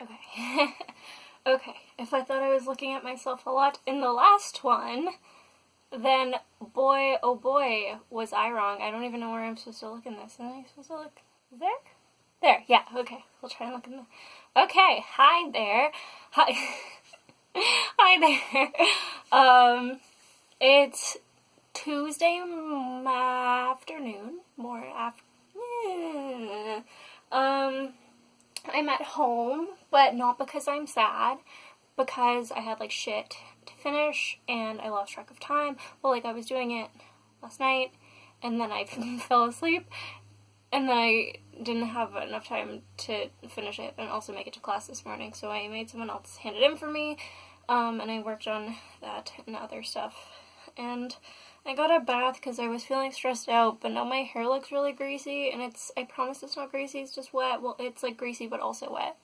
Okay. Okay, if I thought I was looking at myself a lot in the last one, then boy, oh boy, was I wrong. I don't even know where I'm supposed to look in this. Am I supposed to look there? There, yeah, okay. We'll try and look in there. Okay, hi there. Hi. Hi there. It's Tuesday afternoon. More after. I'm at home, but not because I'm sad, because I had like shit to finish and I lost track of time. Well, like I was doing it last night and then I fell asleep and then I didn't have enough time to finish it and also make it to class this morning, so I made someone else hand it in for me, and I worked on that and other stuff. And I got a bath because I was feeling stressed out, but now my hair looks really greasy, and I promise it's not greasy, it's just wet. Well, it's like greasy, but also wet.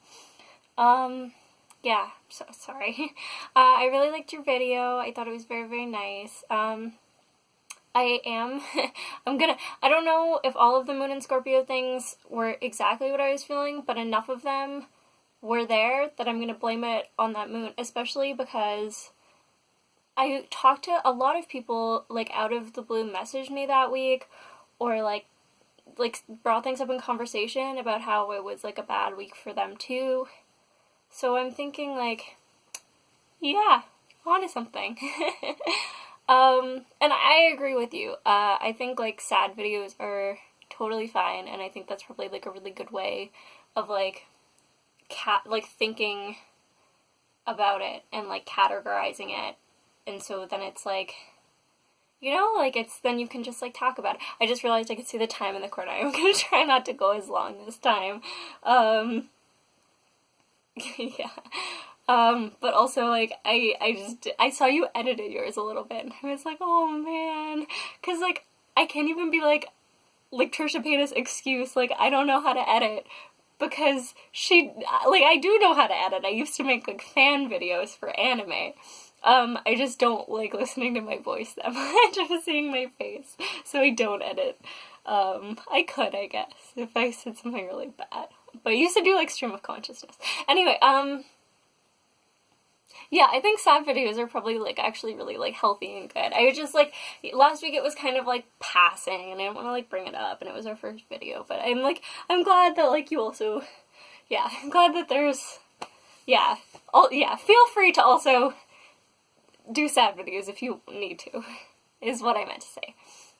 Yeah, so sorry. I really liked your video. I thought it was very, very nice. I don't know if all of the Moon and Scorpio things were exactly what I was feeling, but enough of them were there that I'm gonna blame it on that moon, especially because I talked to a lot of people, like, out of the blue messaged me that week, or, like, brought things up in conversation about how it was, like, a bad week for them, too. So I'm thinking, like, yeah, onto something. And I agree with you. I think, like, sad videos are totally fine, and I think that's probably, like, a really good way of, like, thinking about it and, like, categorizing it. And so then it's like, you know, like then you can just like talk about it. I just realized I could see the time in the corner. I'm gonna try not to go as long this time. Yeah. But also like I saw you edited yours a little bit and I was like, oh man. Cause like I can't even be like Trisha Paytas' excuse, like I don't know how to edit. Because I do know how to edit. I used to make like fan videos for anime. I just don't like listening to my voice that much or seeing my face, so I don't edit. I could, I guess, if I said something really bad. But I used to do, like, stream of consciousness. Anyway, yeah, I think sad videos are probably, like, actually really, like, healthy and good. I was just, like, last week it was kind of, like, passing, and I didn't want to, like, bring it up, and it was our first video, but I'm glad that, like, you also, yeah, I'm glad that there's, yeah, feel free to also do sad videos if you need to, is what I meant to say.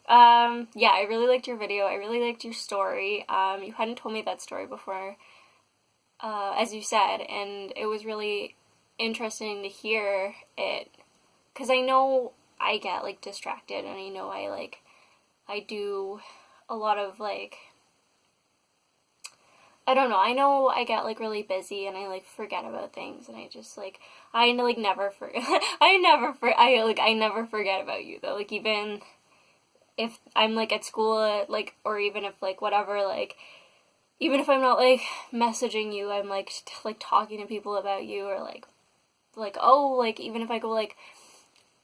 Yeah, I really liked your video. I really liked your story. You hadn't told me that story before, as you said, and it was really interesting to hear it, because I know I get, like, distracted, and I know I do a lot of, like, I don't know, I know I get, like, really busy, and I, like, forget about things, and I just, like, I, like, never forget, I never forget about you, though, like, even if I'm, like, at school, like, or even if, like, whatever, like, even if I'm not, like, messaging you, I'm, like, talking to people about you, or, oh, like, even if I go, like,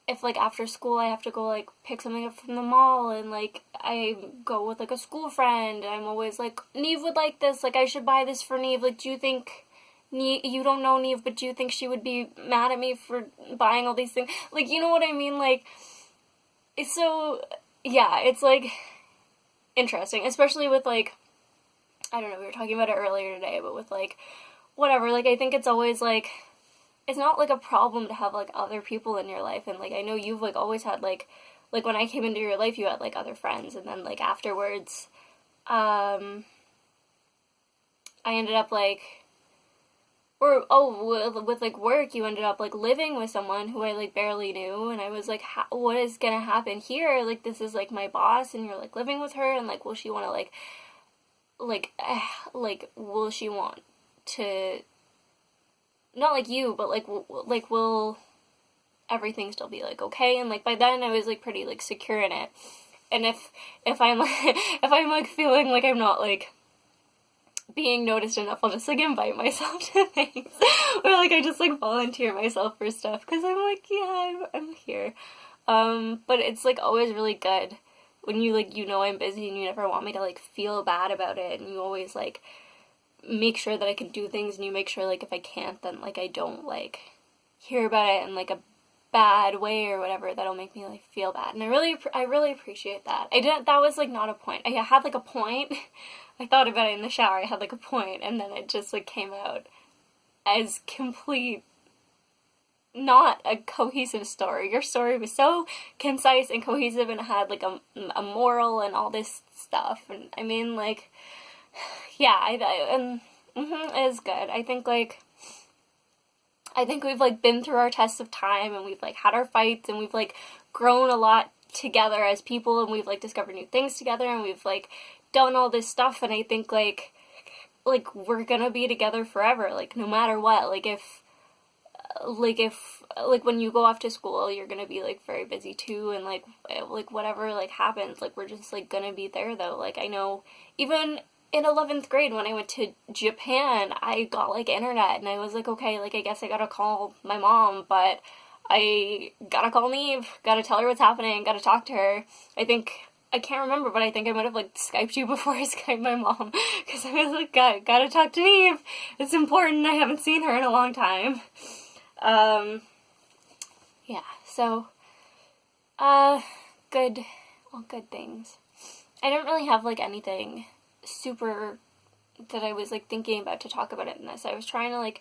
if, like, after school I have to go, like, pick something up from the mall, and, like, I go with, like, a school friend, I'm always, like, Neve would like this, like, I should buy this for Neve, like, do you think, you don't know Neve, but do you think she would be mad at me for buying all these things? Like, you know what I mean? Like, it's so, yeah, it's, like, interesting, especially with, like, I don't know, we were talking about it earlier today, but with, like, whatever, like, I think it's always, like, it's not, like, a problem to have, like, other people in your life, and, like, I know you've, like, always had, like, when I came into your life, you had, like, other friends, and then, like, afterwards, I ended up, like, with, like, work, you ended up, like, living with someone who I, like, barely knew, and I was, like, what is gonna happen here? Like, this is, like, my boss, and you're, like, living with her, and, like, will she want to, will she want to, not like you, but like will everything still be like okay? And like by then I was like pretty like secure in it. And if I'm like if I'm like feeling like I'm not like being noticed enough, I'll just like invite myself to things, or like I just like volunteer myself for stuff because I'm like I'm here. But it's like always really good when you like I'm busy and you never want me to like feel bad about it, and you always like make sure that I can do things, and you make sure, like, if I can't, then, like, I don't, like, hear about it in, like, a bad way or whatever that'll make me, like, feel bad. And I really appreciate that. That was, like, not a point. I had, like, a point. I thought about it in the shower. I had, like, a point, and then it just, like, came out as complete, not a cohesive story. Your story was so concise and cohesive, and it had, like, a moral and all this stuff. And, I mean, like, yeah, it is good. I think we've, like, been through our tests of time, and we've, like, had our fights, and we've, like, grown a lot together as people, and we've, like, discovered new things together, and we've, like, done all this stuff, and I think, like, we're gonna be together forever, like, no matter what. Like, if when you go off to school, you're gonna be, like, very busy too, and, like, whatever, like, happens, like, we're just, like, gonna be there, though. Like, I know, even in 11th grade, when I went to Japan, I got, like, internet, and I was like, okay, like, I guess I gotta call my mom, but I gotta call Neve, gotta tell her what's happening, gotta talk to her. I can't remember, but I think I might have, like, Skyped you before I Skyped my mom, because I was like, gotta talk to Neve, it's important, I haven't seen her in a long time. Yeah, so, good things. I don't really have, like, anything super that I was, like, thinking about to talk about it in this. I was trying to, like,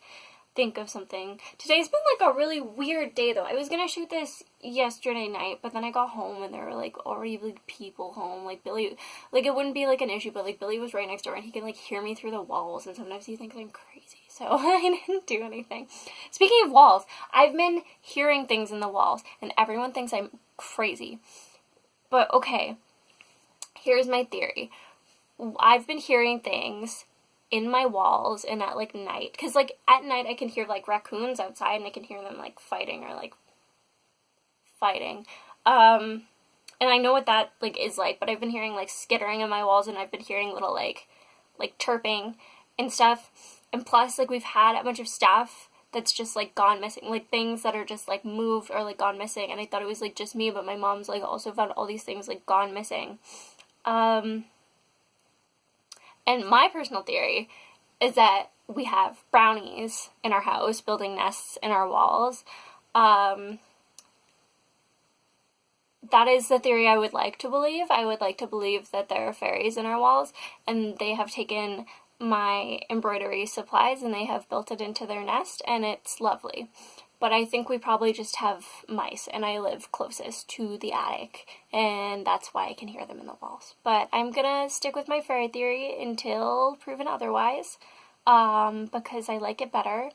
think of something. Today's been, like, a really weird day, though. I was gonna shoot this yesterday night, but then I got home, and there were, like, already, like, people home. Like, Billy, like, it wouldn't be, like, an issue, but, like, Billy was right next door, and he can, like, hear me through the walls, and sometimes he thinks I'm crazy, so I didn't do anything. Speaking of walls, I've been hearing things in the walls, and everyone thinks I'm crazy. But, okay, here's my theory. I've been hearing things in my walls and at, like, night, because, like, at night I can hear, like, raccoons outside, and I can hear them, like, fighting. And I know what that, like, is like, but I've been hearing, like, skittering in my walls, and I've been hearing little, like chirping and stuff, and plus, like, we've had a bunch of stuff that's just, like, gone missing, like, things that are just, like, moved or, like, gone missing, and I thought it was, like, just me, but my mom's, like, also found all these things, like, gone missing. And my personal theory is that we have brownies in our house building nests in our walls. That is the theory I would like to believe. I would like to believe that there are fairies in our walls, and they have taken my embroidery supplies and they have built it into their nest, and it's lovely. But I think we probably just have mice, and I live closest to the attic, and that's why I can hear them in the walls. But I'm gonna stick with my fairy theory until proven otherwise, because I like it better,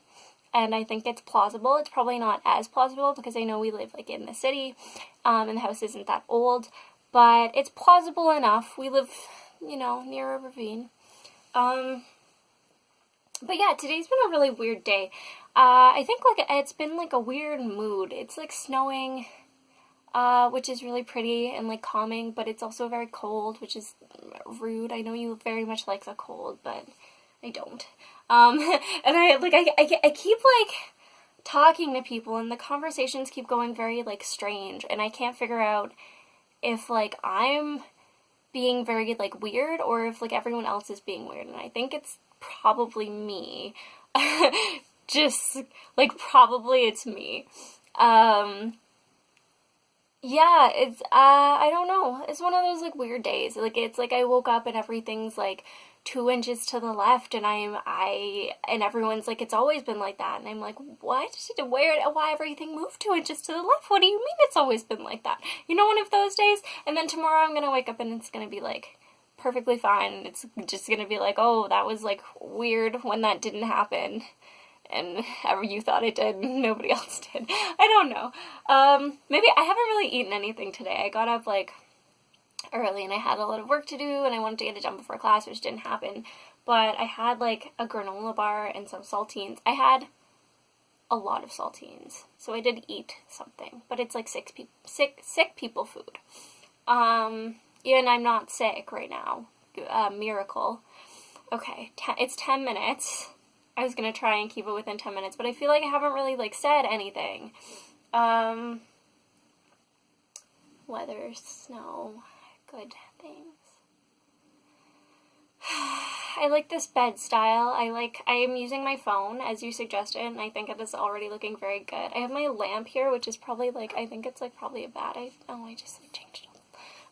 and I think it's plausible. It's probably not as plausible, because I know we live, like, in the city, and the house isn't that old, but it's plausible enough. We live, near a ravine. But yeah, today's been a really weird day. I think, like, it's been, like, a weird mood. It's, like, snowing, which is really pretty and, like, calming, but it's also very cold, which is rude. I know you very much like the cold, but I don't. And I keep, like, talking to people, and the conversations keep going very, like, strange, and I can't figure out if, like, I'm being very, like, weird, or if, like, everyone else is being weird, and I think it's probably me. Just, like, probably it's me. Yeah, it's, I don't know. It's one of those, like, weird days. Like, it's like I woke up and everything's, like, 2 inches to the left, and and everyone's like, it's always been like that. And I'm like, what? Why everything moved 2 inches to the left? What do you mean it's always been like that? One of those days? And then tomorrow I'm gonna wake up and it's gonna be, like, perfectly fine. It's just gonna be like, oh, that was, like, weird when that didn't happen, and you thought it did, nobody else did. I don't know. Maybe I haven't really eaten anything today. I got up, like, early, and I had a lot of work to do, and I wanted to get it done before class, which didn't happen, but I had, like, a granola bar and some saltines. I had a lot of saltines, so I did eat something, but it's, like, sick people food. Even I'm not sick right now. Miracle. Okay, it's 10 minutes. I was gonna try and keep it within 10 minutes, but I feel like I haven't really, like, said anything. Weather, snow, good things. I like this bed style. I am using my phone as you suggested, and I think it is already looking very good. I have my lamp here, which is probably like, I think it's like probably a bad idea. Oh, I just like changed it.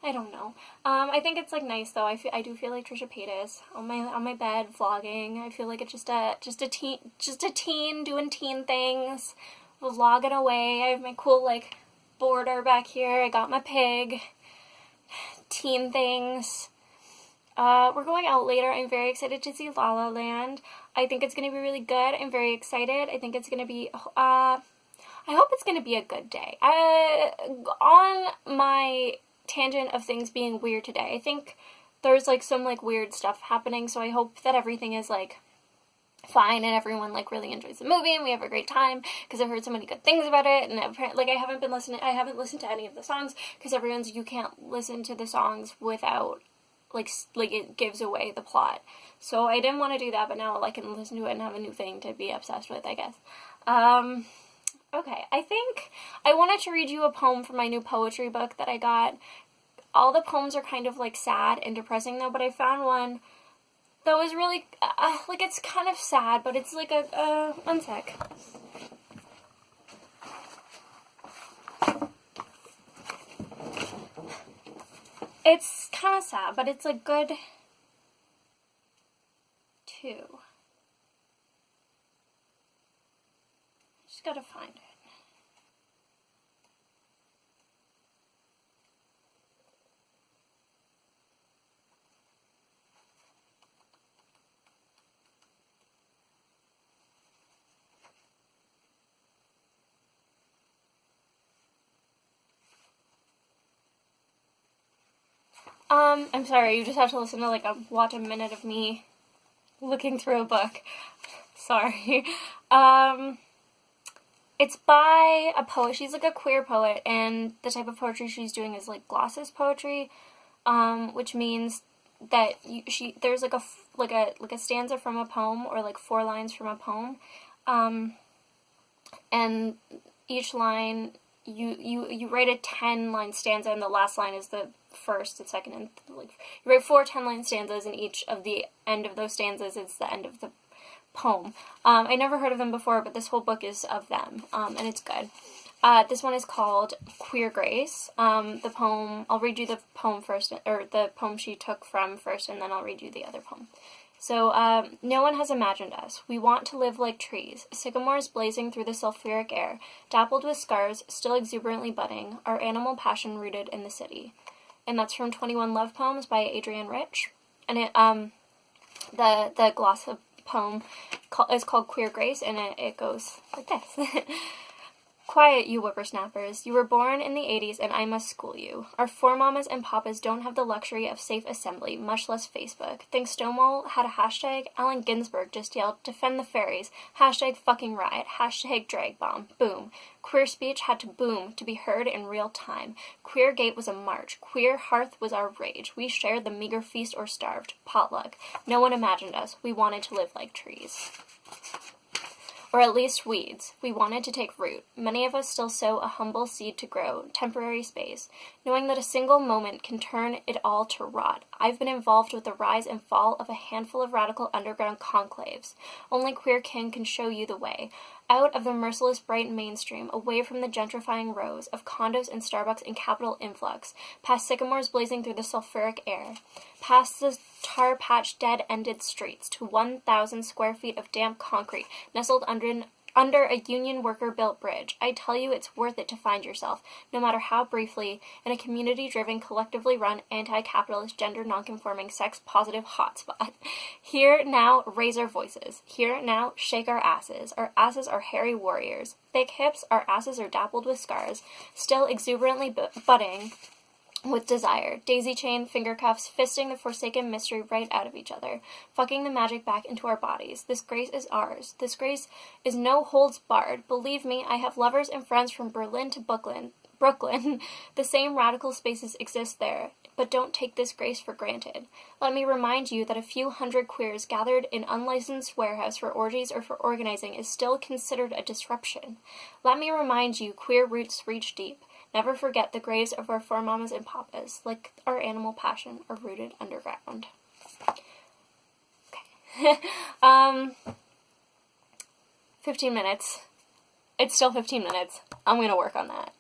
I don't know. I think it's like nice though. I do feel like Trisha Paytas on my bed vlogging. I feel like it's just a teen doing teen things, vlogging away. I have my cool like border back here. I got my pig. Teen things. We're going out later. I'm very excited to see La La Land. I think it's going to be really good. I'm very excited. I think it's going to be, I hope it's going to be a good day. On my tangent of things being weird today, I think there's like some like weird stuff happening, so I hope that everything is like fine and everyone like really enjoys the movie and we have a great time, because I've heard so many good things about it, and apparently like I haven't listened to any of the songs because everyone's, you can't listen to the songs without like it gives away the plot. So I didn't want to do that, but now I can listen to it and have a new thing to be obsessed with, I guess. Okay, I think I wanted to read you a poem from my new poetry book that I got. All the poems are kind of like sad and depressing though, but I found one that was really, like it's kind of sad, but it's like one sec. It's kind of sad, but it's like good too. I just gotta find it. I'm sorry, you just have to listen to like watch a minute of me looking through a book. Sorry. It's by a poet. She's like a queer poet, and the type of poetry she's doing is like glossus poetry, which means that there's like a stanza from a poem, or like 4 lines from a poem, and each line you write a 10-line stanza, and the last line is the first and second, and like you write 4 10-line stanzas, and each of the end of those stanzas is the end of the poem. I never heard of them before, but this whole book is of them, and it's good. This one is called Queer Grace. The poem, I'll read you the poem first, or the poem she took from first, and then I'll read you the other poem. So, no one has imagined us. We want to live like trees, sycamores blazing through the sulfuric air, dappled with scars, still exuberantly budding, our animal passion rooted in the city. And that's from 21 Love Poems by Adrienne Rich. And it, the gloss poem is called Queer Grace, and it goes like this. Quiet, you whippersnappers. You were born in the 80s, and I must school you. Our foremamas and papas don't have the luxury of safe assembly, much less Facebook. Think Stonewall had a hashtag? Allen Ginsberg just yelled, defend the fairies. Hashtag fucking riot. Hashtag drag bomb. Boom. Queer speech had to boom to be heard in real time. Queer Gate was a march. Queer hearth was our rage. We shared the meager feast or starved. Potluck. No one imagined us. We wanted to live like trees. Or at least weeds. We wanted to take root. Many of us still sow a humble seed to grow, temporary space, knowing that a single moment can turn it all to rot. I've been involved with the rise and fall of a handful of radical underground conclaves. Only Queer King can show you the way. Out of the merciless bright mainstream, away from the gentrifying rows of condos and Starbucks and capital influx, past sycamores blazing through the sulfuric air, past the tar-patched dead-ended streets, to 1,000 square feet of damp concrete nestled under a union worker-built bridge. I tell you, it's worth it to find yourself, no matter how briefly, in a community-driven, collectively run, anti-capitalist, gender-nonconforming, sex-positive hotspot. Here now, raise our voices. Here now, shake our asses. Our asses are hairy warriors. Thick hips, our asses are dappled with scars, still exuberantly budding with desire, daisy chain, finger cuffs, fisting the forsaken mystery right out of each other, fucking the magic back into our bodies. This grace is ours. This grace is no holds barred. Believe me, I have lovers and friends from Berlin to Brooklyn. The same radical spaces exist there, but don't take this grace for granted. Let me remind you that a few hundred queers gathered in unlicensed warehouse for orgies or for organizing is still considered a disruption. Let me remind you, queer roots reach deep. Never forget the graves of our foremamas and papas, like our animal passion, are rooted underground. um, 15 minutes. It's still 15 minutes. I'm gonna work on that.